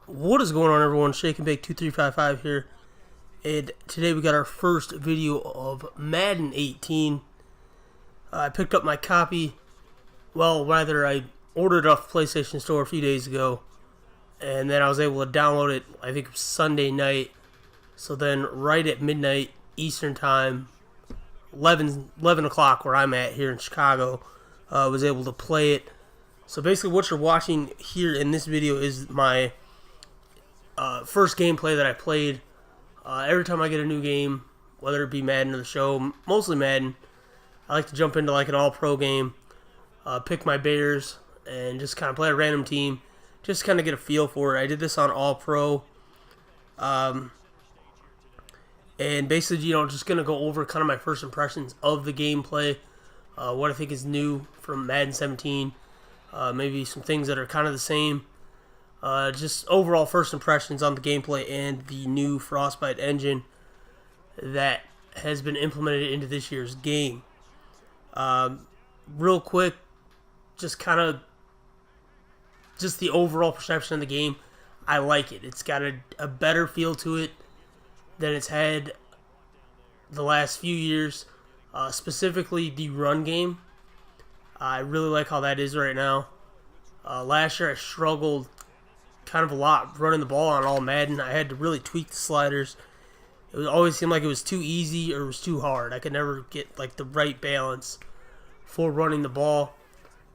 What is going on, everyone? Shake and Bake 2355 here, and today we got our first video of Madden 18. I picked up my copy. Well, rather, I ordered it off the PlayStation Store a few days ago, and then I was able to download it, I think it was Sunday night. So then, right at midnight Eastern Time, 11 o'clock where I'm at here in Chicago, was able to play it. So basically what you're watching here in this video is my first gameplay that I played. Every time I get a new game, whether it be Madden or the show, mostly Madden, I like to jump into like an all-pro game, pick my Bears, and just kind of play a random team, just kind of get a feel for it. I did this on all-pro, and basically, just going to go over kind of my first impressions of the gameplay, what I think is new from Madden 17, maybe some things that are kind of the same. Just overall first impressions on the gameplay and the new Frostbite Engine that has been implemented into this year's game. Real quick, just the overall perception of the game. I like it. It's got a better feel to it than it's had the last few years, specifically the run game. I really like how that is right now. Last year I struggled kind of a lot running the ball on all Madden. I had to really tweak the sliders. It always seemed like it was too easy or it was too hard. I could never get like the right balance for running the ball.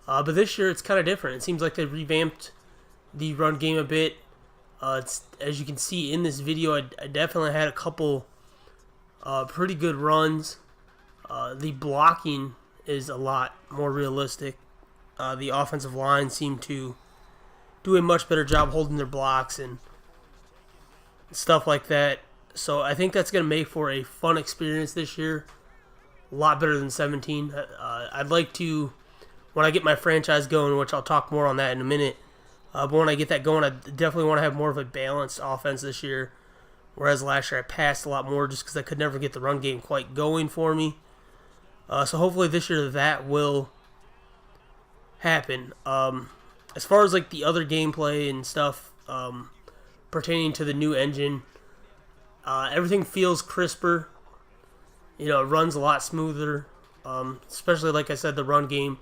But this year it's kind of different. It seems like they revamped the run game a bit. It's, as you can see in this video, I definitely had a couple pretty good runs. The blocking is a lot more realistic. The offensive line seemed to do a much better job holding their blocks and stuff like that. So I think that's going to make for a fun experience this year. A lot better than 17. I'd like to, when I get my franchise going, which I'll talk more on that in a minute, but when I get that going, I definitely want to have more of a balanced offense this year. Whereas last year I passed a lot more just because I could never get the run game quite going for me. So hopefully this year that will happen. As far as like the other gameplay and stuff pertaining to the new engine, everything feels crisper. It runs a lot smoother. Especially like I said, the run game,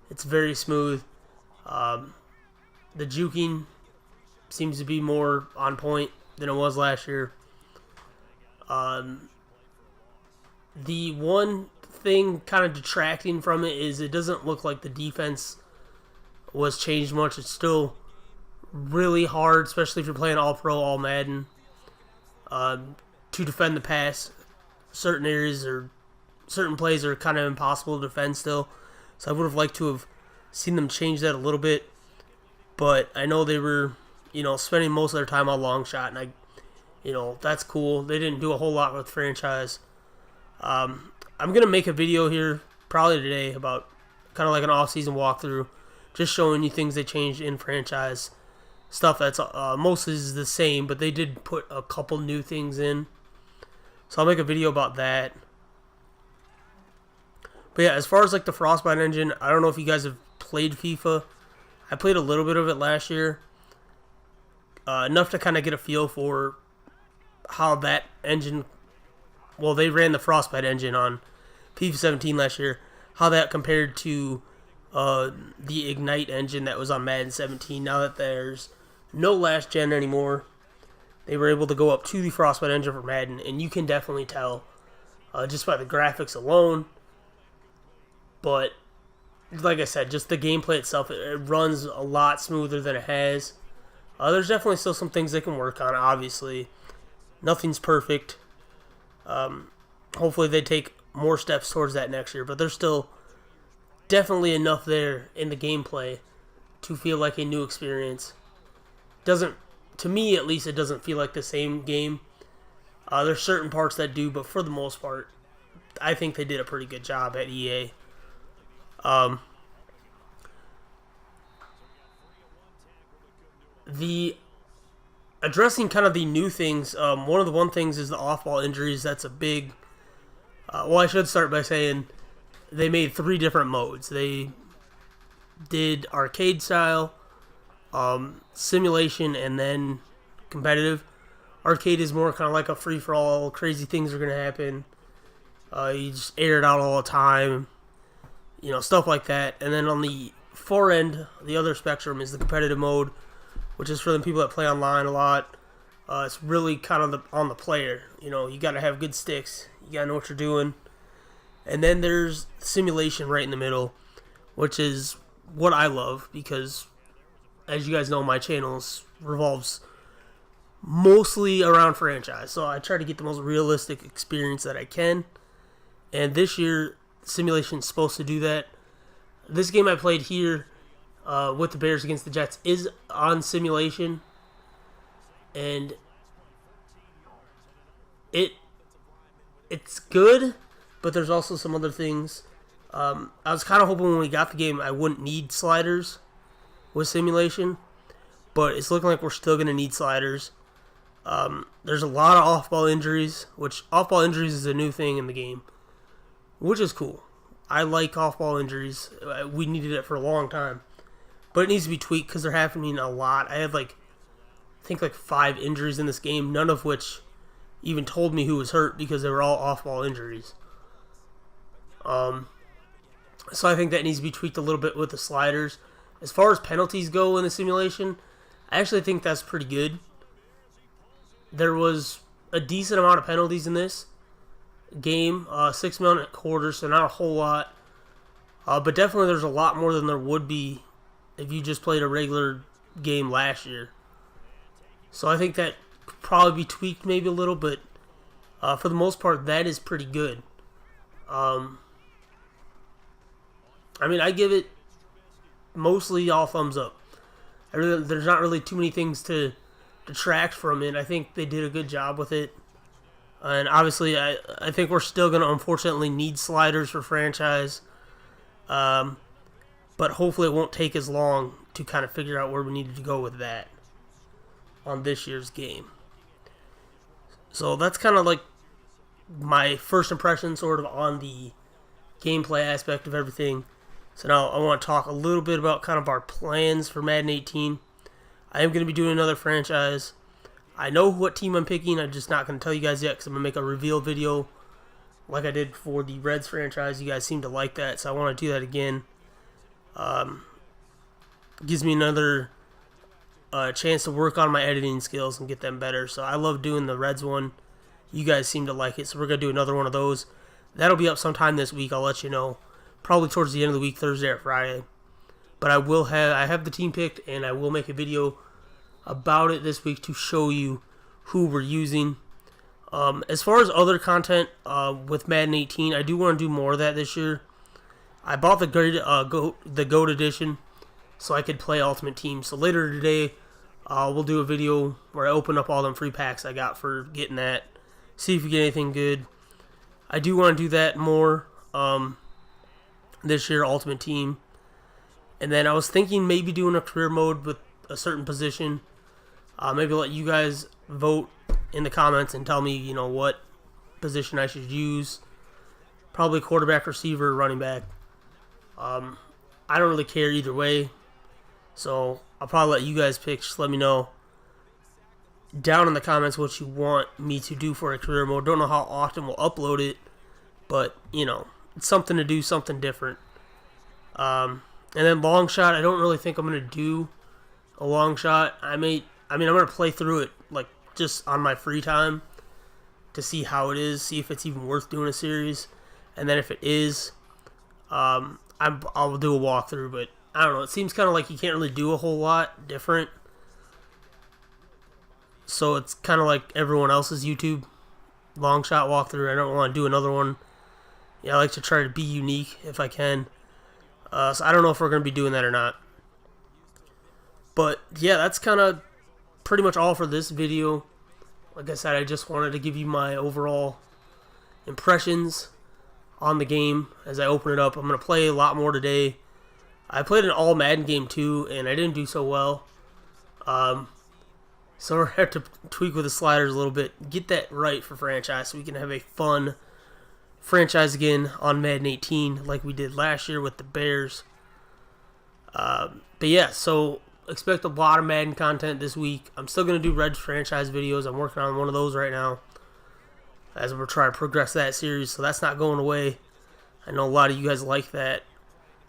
it's very smooth. The juking seems to be more on point than it was last year. The one thing kind of detracting from it is it doesn't look like the defense was changed much. It's still really hard, especially if you're playing all-pro, all-Madden, to defend the pass. Certain areas or certain plays are kind of impossible to defend still. So I would have liked to have seen them change that a little bit. But I know they were, spending most of their time on long shot, and that's cool. They didn't do a whole lot with the franchise. I'm going to make a video here probably today about kind of like an off-season walkthrough, just showing you things they changed in franchise. Stuff that's mostly is the same, but they did put a couple new things in. So I'll make a video about that. But yeah, as far as like the Frostbite engine, I don't know if you guys have played FIFA. I played a little bit of it last year. Enough to kind of get a feel for how that engine, well, they ran the Frostbite engine on FIFA 17 last year, how that compared to the Ignite engine that was on Madden 17. Now that there's no last gen anymore, they were able to go up to the Frostbite engine for Madden, and you can definitely tell just by the graphics alone. But like I said, just the gameplay itself, it runs a lot smoother than it has. There's definitely still some things they can work on, obviously. Nothing's perfect. Hopefully they take more steps towards that next year, but there's still definitely enough there in the gameplay to feel like a new experience. To me at least, it doesn't feel like the same game. There's certain parts that do, but for the most part, I think they did a pretty good job at EA. The addressing kind of the new things, one of the one things is the off-ball injuries. That's a big, well, I should start by saying they made 3 different modes. They did arcade style, simulation and then competitive. Arcade is more kind of like a free-for-all, crazy things are going to happen. You just air it out all the time, stuff like that. And then on the far end, the other spectrum is the competitive mode, which is for the people that play online a lot. It's really kind of on the player. You got to have good sticks. You got to know what you're doing. And then there's simulation right in the middle, which is what I love because, as you guys know, my channel revolves mostly around franchise. So I try to get the most realistic experience that I can. And this year, simulation is supposed to do that. This game I played here with the Bears against the Jets is on simulation. And it's good, but there's also some other things. I was kind of hoping when we got the game I wouldn't need sliders with simulation, but it's looking like we're still going to need sliders. There's a lot of off-ball injuries, which off-ball injuries is a new thing in the game, which is cool. I like off-ball injuries. We needed it for a long time, but it needs to be tweaked because they're happening a lot. I have I think 5 injuries in this game, none of which even told me who was hurt because they were all off-ball injuries. So I think that needs to be tweaked a little bit with the sliders. As far as penalties go in the simulation, I actually think that's pretty good. There was a decent amount of penalties in this game, 6-minute quarters, so not a whole lot. But definitely there's a lot more than there would be if you just played a regular game last year. So I think that could probably be tweaked maybe a little, but for the most part, that is pretty good. I give it mostly all thumbs up. There's not really too many things to detract from it. I think they did a good job with it. And obviously, I think we're still going to unfortunately need sliders for franchise. But hopefully it won't take as long to kind of figure out where we needed to go with that on this year's game. So that's kind of like my first impression sort of on the gameplay aspect of everything. So now I want to talk a little bit about kind of our plans for Madden 18. I am going to be doing another franchise. I know what team I'm picking. I'm just not going to tell you guys yet because I'm going to make a reveal video like I did for the Reds franchise. You guys seem to like that, so I want to do that again. Gives me another chance to work on my editing skills and get them better. So I love doing the Reds one. You guys seem to like it, so we're going to do another one of those. That'll be up sometime this week. I'll let you know. Probably towards the end of the week, Thursday or Friday. But I have the team picked, and I will make a video about it this week to show you who we're using. As far as other content with Madden 18, I do want to do more of that this year. I bought the GOAT edition so I could play Ultimate Team. So later today, we'll do a video where I open up all them free packs I got for getting that. See if we get anything good. I do want to do that more this year, Ultimate Team. And then I was thinking maybe doing a career mode with a certain position. Maybe let you guys vote in the comments and tell me, what position I should use. Probably quarterback, receiver, running back. I don't really care either way. So I'll probably let you guys pick. Just let me know down in the comments what you want me to do for a career mode. Don't know how often we'll upload it. But, it's something to do, something different. And then long shot, I don't really think I'm going to do a long shot. I'm going to play through it, just on my free time to see how it is, see if it's even worth doing a series. And then if it is, I'll do a walkthrough, but I don't know. It seems kind of like you can't really do a whole lot different. So it's kind of like everyone else's YouTube long shot walkthrough. I don't want to do another one. I like to try to be unique if I can. So I don't know if we're going to be doing that or not. But yeah, that's kind of pretty much all for this video. Like I said, I just wanted to give you my overall impressions on the game as I open it up. I'm going to play a lot more today. I played an all Madden game too, and I didn't do so well. So we're going to have to tweak with the sliders a little bit. Get that right for franchise so we can have a fun franchise again on Madden 18 like we did last year with the Bears. But yeah, so expect a lot of Madden content this week. I'm still going to do Red franchise videos. I'm working on one of those right now as we're trying to progress that series, so that's not going away. I know a lot of you guys like that.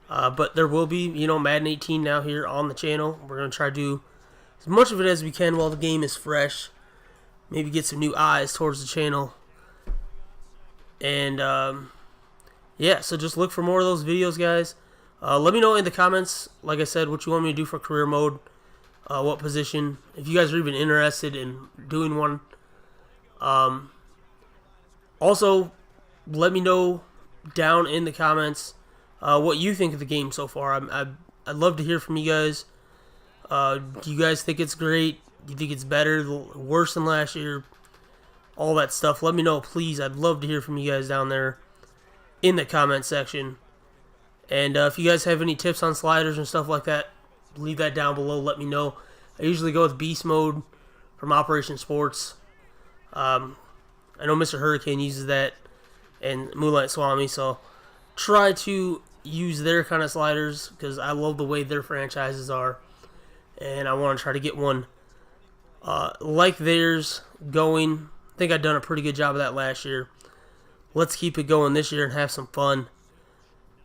But there will be, Madden 18 now here on the channel. We're going to try to do as much of it as we can while the game is fresh. Maybe get some new eyes towards the channel. And, yeah, so just look for more of those videos, guys. Let me know in the comments, like I said, what you want me to do for career mode. What position. If you guys are even interested in doing one. Also, let me know down in the comments what you think of the game so far. I'd love to hear from you guys. Do you guys think it's great? Do you think it's better, worse than last year? All that stuff. Let me know, please. I'd love to hear from you guys down there in the comment section. And if you guys have any tips on sliders and stuff like that, leave that down below. Let me know. I usually go with Beast Mode from Operation Sports. I know Mr. Hurricane uses that and Moonlight Swami, so try to use their kind of sliders because I love the way their franchises are, and I want to try to get one like theirs going. I think I've done a pretty good job of that last year. Let's keep it going this year and have some fun.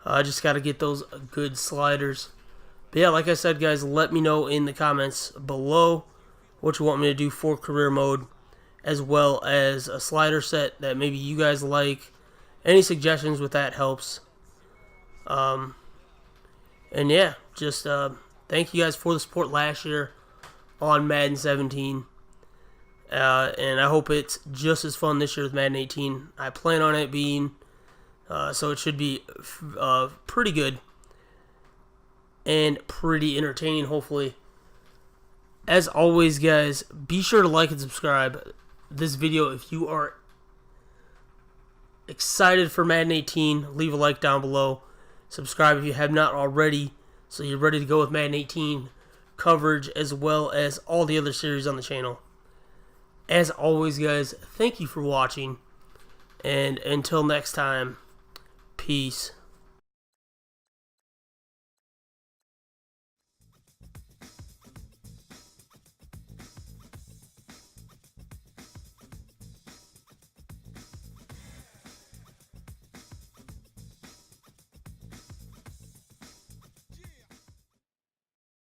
I just got to get those good sliders. But yeah, like I said, guys, let me know in the comments below what you want me to do for career mode, as well as a slider set that maybe you guys like. Any suggestions with that helps. And yeah, just thank you guys for the support last year on Madden 17. And I hope it's just as fun this year with Madden 18. I plan on it being, so it should be pretty good and pretty entertaining, hopefully. As always, guys, be sure to like and subscribe this video if you are excited for Madden 18. Leave a like down below. Subscribe if you have not already, so you're ready to go with Madden 18 coverage as well as all the other series on the channel. As always, guys, thank you for watching, and until next time, peace.